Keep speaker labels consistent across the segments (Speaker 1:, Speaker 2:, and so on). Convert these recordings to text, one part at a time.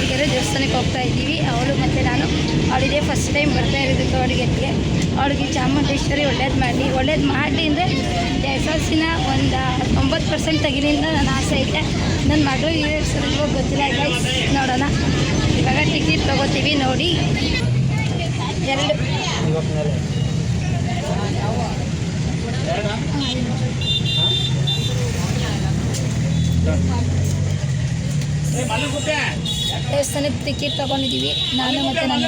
Speaker 1: ಗೌಡ್ಗೆರೆ ದೇವಸ್ಥಾನಕ್ಕೆ ಹೋಗ್ತಾ ಇದ್ದೀವಿ. ಅವಳು ಮತ್ತು ನಾನು. ಅವಳಿದೆ ಫಸ್ಟ್ ಟೈಮ್ ಬರ್ತಾ ಇರೋದು ಗೌಡ್ಗೆರೆಗೆ. ಅವಳಿಗೆ ಚಾಮುಂಡೇಶ್ವರಿ ಒಳ್ಳೇದು ಮಾಡಲಿ ಅಂದರೆ SLCನ ಒಂದು 90% ತೆಗಿಲಿಂದ ನನ್ನ ಆಸೆ ಐತೆ. ನನ್ನ ಮಗಳು ಈಡೇರಿಸೋದಿಲ್ವೋ ಗೊತ್ತಿಲ್ಲ. ಗೈಸ್ ನೋಡೋಣ. ಇವಾಗ ಟಿಕೆಟ್ ತೊಗೋತೀವಿ ನೋಡಿ. 2 ದೇವಸ್ಥಾನಕ್ಕೆ ಟಿಕೆಟ್ ತೊಗೊಂಡಿದ್ದೀವಿ ನಾನು ಮತ್ತು ನನ್ನ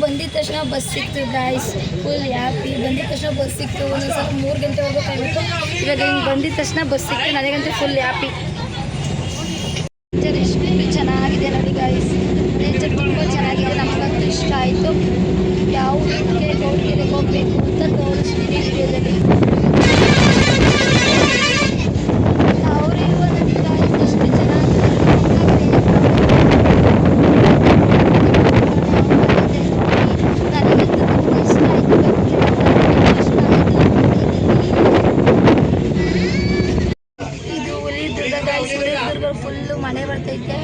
Speaker 1: ಬಂದಿದ್ದ ತಕ್ಷಣ ಬಸ್ ಸಿಕ್ತು ಗಾಯ್ಸ್. Full happy. ಬಂದಿದ್ದ ತಕ್ಷಣ ಬಸ್ ಸಿಕ್ತು. ಒಂದು ಸ್ವಲ್ಪ 3 ಗಂಟೆವರೆಗೂ ಟೈಮ್ ಇತ್ತು. ಇವಾಗ ಹಿಂಗೆ ಬಂದಿದ್ದ ತಕ್ಷಣ ಬಸ್ ಸಿಕ್ತು. ನನಗಂತೂ ಫುಲ್ ಹ್ಯಾಪಿ. ನೇಚರ್ ಎಷ್ಟು ಚೆನ್ನಾಗಿದೆ ನೋಡಿ ಗಾಯ್ಸ್. ನೇಚರ್ ತುಂಬ ಚೆನ್ನಾಗಿದೆ. ನಮಗಂತೂ ಇಷ್ಟ ಆಯಿತು. ಯಾವುದಕ್ಕೆ ಗೌಡ್ಗೆರೆಗೆ ಹೋಗಬೇಕು ಅಂತ ತೋರಿಸ್ತೀನಿ ವಿಡಿಯೋದಲ್ಲಿ. ಫುಲ್ಲು ಮಳೆ ಬರ್ತೈತೆ.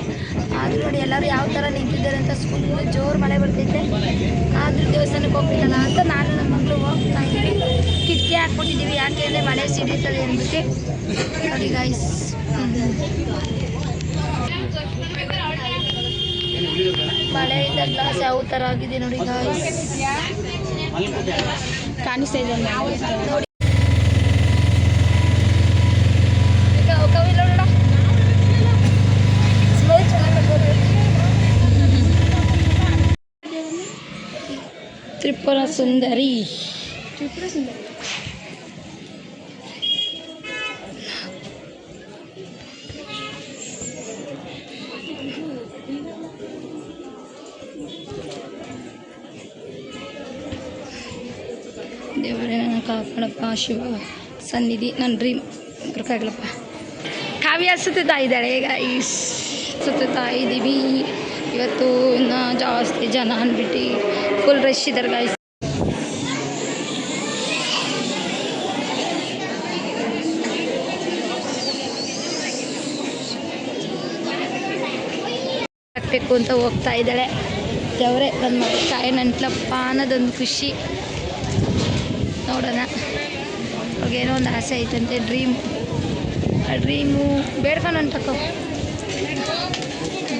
Speaker 1: ಆದರೂ ನೋಡಿ ಎಲ್ಲರೂ ಯಾವ ಥರ ನಿಂತಿದ್ದಾರೆ ಅಂತ. ಫುಲ್ಲು ಜೋರು ಮಳೆ ಬರ್ತೈತೆ. ಆದರೂ ದೇವಸ್ಥಾನಕ್ಕೆ ಹೋಗ್ಬೇಕಲ್ಲ ಅಂತ ನಾನು ನಮ್ಮ ಮಗಳು ಹೋಗ್ತಾ ಇದ್ದೀವಿ. ಕಿಟಕಿ ಹಾಕ್ಬಿಟ್ಟಿದ್ದೀವಿ. ಯಾಕೆ ಅಂದರೆ ಮಳೆ ಸಿಡಿತದೆ ಅಂದ್ಬಿಟ್ಟು. ನೋಡಿ ಗಾಯ್ಸ್, ಮಳೆಯಿಂದ ಗ್ಲಾಸ್ ಯಾವ ಥರ ಆಗಿದೆ ನೋಡಿ ಗಾಯ್ಸ್. ಕಾಣಿಸ್ತಾ ಇದೆ ನೋಡಿ. ತ್ರಿಪುರ ಸುಂದರಿ. ದೇವರೇ ನನ್ನ ಕಾಪಾಡಪ್ಪ. ಶಿವ ಸನ್ನಿಧಿ ನನ್ನ ಡ್ರೀಮ್ ಗೊತ್ತಾಗಲಪ್ಪ. ಕಾವ್ಯ ಸುತ್ತಾ ಇದ್ದಾಳೆ ಈಗ. ಸುತ್ತಾ ಇದ್ದೀವಿ. ಇವತ್ತು ಇನ್ನೂ ಜಾಸ್ತಿ ಜನ ಅಂದ್ಬಿಟ್ಟು ಫುಲ್ ರಶ್ ಇದ್ದಾರೆ ಗಾಯ್ಸ್. ಹಾಕಬೇಕು ಅಂತ ಹೋಗ್ತಾ ಇದ್ದಾಳೆ. ದೇವರೇ ನನ್ನ ಮಗ ಕಾಯಿ ನಂಟ್ಲಪ್ಪ ಅನ್ನೋದೊಂದು ಖುಷಿ. ನೋಡೋಣ. ಅವಾಗೇನೋ ಒಂದು ಆಸೆ ಐತಂತೆ. ಆ ಡ್ರೀಮು ಬೇಡ್ಕೊಂಡು ಹೊಂಟಕ್ಕೋ.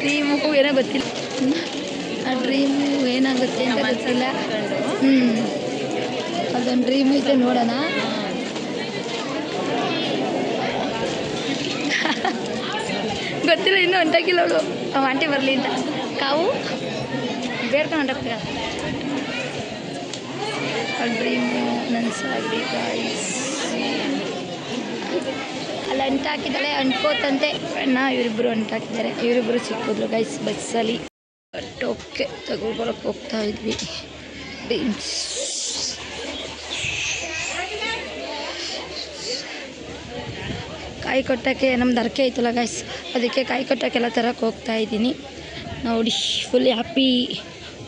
Speaker 1: ಡ್ರೀಮು ಏನೋ ಗೊತ್ತಿಲ್ಲ. ಆ ಡ್ರೀಮು ಏನಾಗುತ್ತೆ ಅಂತ ಗೊತ್ತಿಲ್ಲ. ಅದೊಂದು ಡ್ರೀಮ್ ಐತೆ. ನೋಡೋಣ. ಗೊತ್ತಿಲ್ಲ, ಇನ್ನೂ ಹೊಂಟಾಕಿಲ್ಲ ಅವಳು. ಆಂಟಿ ಬರಲಿ ಅಂತ ಕಾವು ಬೇಡ್ಕೊಂಡು ಹೊಂಟಾಕ್ತೀರ. ಆ ಡ್ರೀಮು ನನಸಾಗಲಿ ಗಾಯ್ಸ್. ಅಲ್ಲಿ ಅಂಟಾಕಿದ್ದಾಳೆ. ಅಂಟ್ಕೋತಂತೆ ಅಣ್ಣ. ಇವರಿಬ್ಬರು ಅಂಟಾಕಿದ್ದಾರೆ. ಇವರಿಬ್ಬರು ಸಿಕ್ಕಿದ್ರು ಗೈಸ್ ಬಸ್ಸಲ್ಲಿ. ಟೋಕೆ ತಗೊಬರಕ್ಕೆ ಹೋಗ್ತಾ ಇದ್ವಿ. ಕಾಯಿ ಕೊಟ್ಟಕ್ಕೆ ನಮ್ದು ಅರಕೆ ಐತಲ್ಲ ಗೈಸ್, ಅದಕ್ಕೆ ಕಾಯಿ ಕೊಟ್ಟಕ್ಕೆಲ್ಲ ತರಕ್ಕೆ ಹೋಗ್ತಾ ಇದ್ದೀನಿ ನೋಡಿ. Full happy.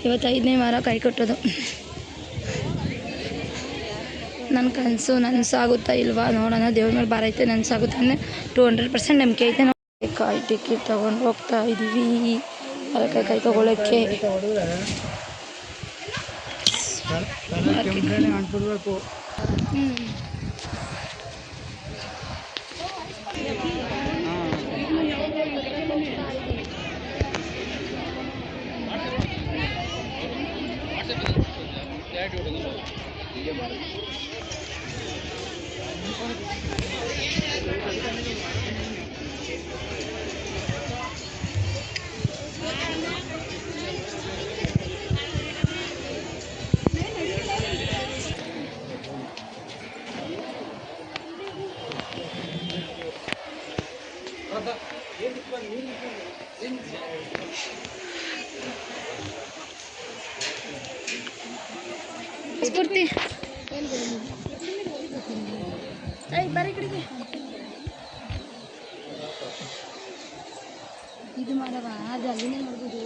Speaker 1: ಇವತ್ತು 5ನೇ ವಾರ ಕಾಯಿ ಕೊಟ್ಟೋದು. ನನ್ನ ಕನಸು ನನಸಾಗುತ್ತಾ ಇಲ್ವಾ ನೋಡೋಣ. ದೇವ್ರ ಮೇಲೆ ಭಾರ ಐತೆ. ನನಸಾಗುತ್ತೆ ಅಂದರೆ 200% ನಂಬಿಕೆ ಐತೆ. ಕಾಯಿ ಟಿಕೆಟ್ ತೊಗೊಂಡು ಹೋಗ್ತಾ ಇದ್ದೀವಿ ಕಾಯಿ ತೊಗೊಳಕ್ಕೆ. ಸ್ಫೂರ್ತಿ ಬರೀ ಕಡೆಗೆ ಇದು ಮಾಡವ. ಅದು ಅಲ್ಲಿನೇ ಮಾಡ್ಬೋದು.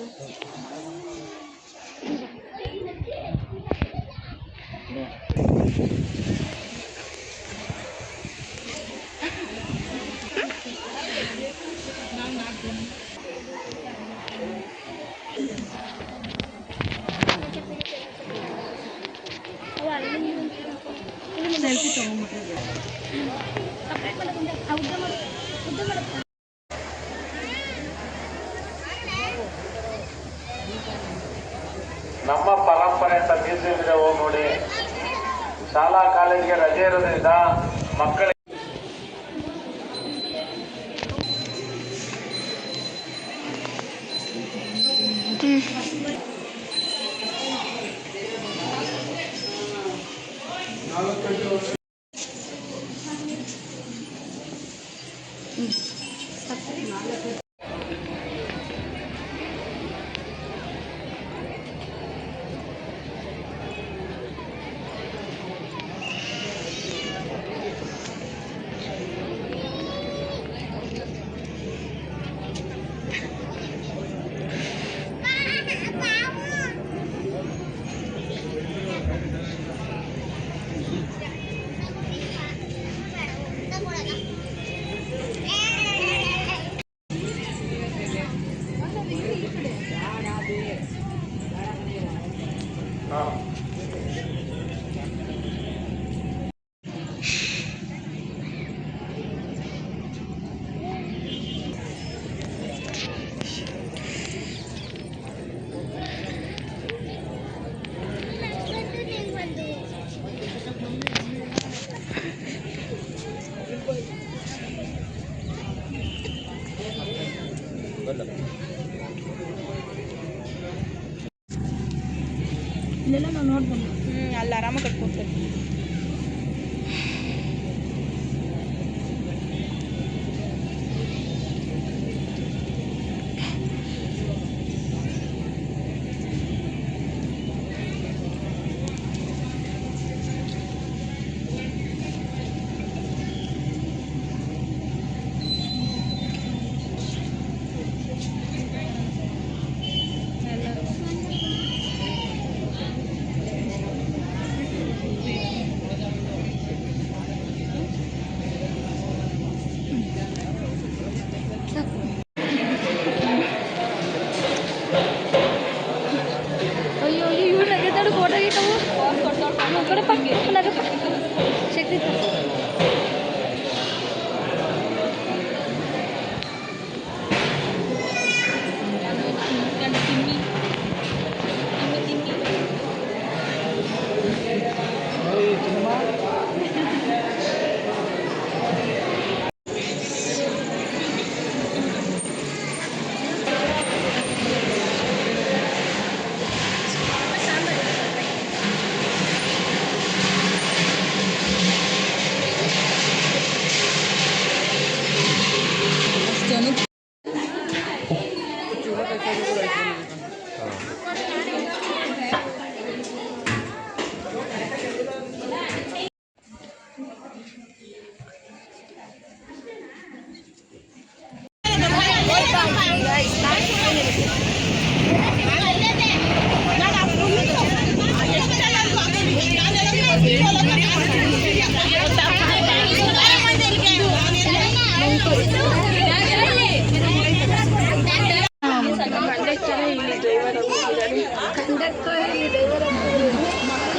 Speaker 2: ನಮ್ಮ ಪರಂಪರೆ ಅಂತ ಮ್ಯೂಸಿಯಂ ಇದೆ, ಹೋಗಿ ನೋಡಿ. ಶಾಲಾ ಕಾಲೇಜಿಗೆ ರಜೆ ಇರೋದ್ರಿಂದ ಮಕ್ಕಳಿಗೆ
Speaker 1: ಇಲ್ಲೆಲ್ಲ ನಾವು ನೋಡ್ಬೋದು.
Speaker 3: ಅಲ್ಲಿ ಆರಾಮಾಗಿ ಕಟ್ಕೊಡ್ತಾರೆ.
Speaker 1: ಅಯ್ಯೋ ಇವ್ರು ನಗತಾಡು ಫೋಟೋ ಗೀಟವು ಕಡೆ ಪಕ್ಕ ನಗಪ್ಪ ಶಕ್ತಿ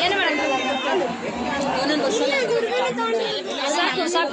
Speaker 1: ಏನು ಮಾಡೋದು ಸಾಕು